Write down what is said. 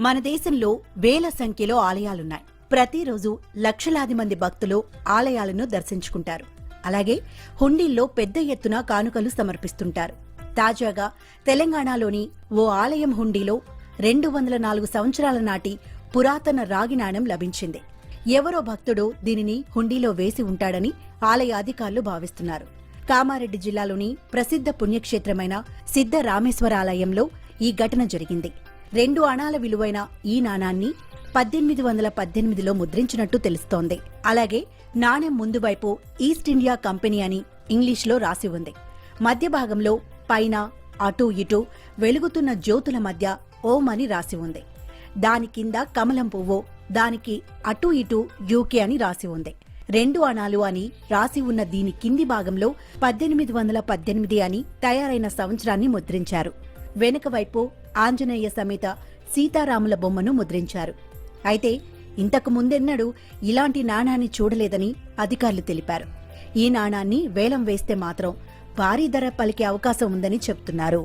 మన దేశంలో వేల సంఖ్యలో ఆలయాలున్నాయి. ప్రతిరోజు లక్షలాది మంది భక్తులు ఆలయాలను దర్శించుకుంటారు. అలాగే హుండీల్లో పెద్ద ఎత్తున కానుకలు సమర్పిస్తుంటారు. తాజాగా తెలంగాణలోని ఓ ఆలయం హుండీలో 204 సంవత్సరాల నాటి పురాతన రాగి నాణెం లభించింది. ఎవరో భక్తుడు దీనిని హుండీలో వేసి ఉంటాడని ఆలయ అధికారులు భావిస్తున్నారు. కామారెడ్డి జిల్లాలోని ప్రసిద్ధ పుణ్యక్షేత్రమైన సిద్ధ రామేశ్వర ఆలయంలో ఈ ఘటన జరిగింది. 2 అణాల విలువైన ఈ నాణాన్ని 1818లో ముద్రించినట్టు తెలుస్తోంది. అలాగే నాణెం ముందు వైపు ఈస్ట్ ఇండియా కంపెనీ అని ఇంగ్లీష్లో రాసి ఉంది. మధ్య భాగంలో పైన అటూ ఇటూ వెలుగుతున్న జ్యోతుల మధ్య ఓం అని రాసి ఉంది. దాని కింద కమలం పువ్వు, దానికి అటూ ఇటూ యూకే అని రాసి ఉంది. 2 అణాలు అని రాసి ఉన్న దీని కింది భాగంలో 1818 అని తయారైన సంవత్సరాన్ని ముద్రించారు. వెనుక వైపు ఆంజనేయ సమేత సీతారాముల బొమ్మను ముద్రించారు. అయితే ఇంతకు ముందెన్నడూ ఇలాంటి నాణాన్ని చూడలేదని అధికారులు తెలిపారు. ఈ నాణాన్ని వేలం వేస్తే మాత్రం భారీ ధర పలికే అవకాశం ఉందని చెప్తున్నారు.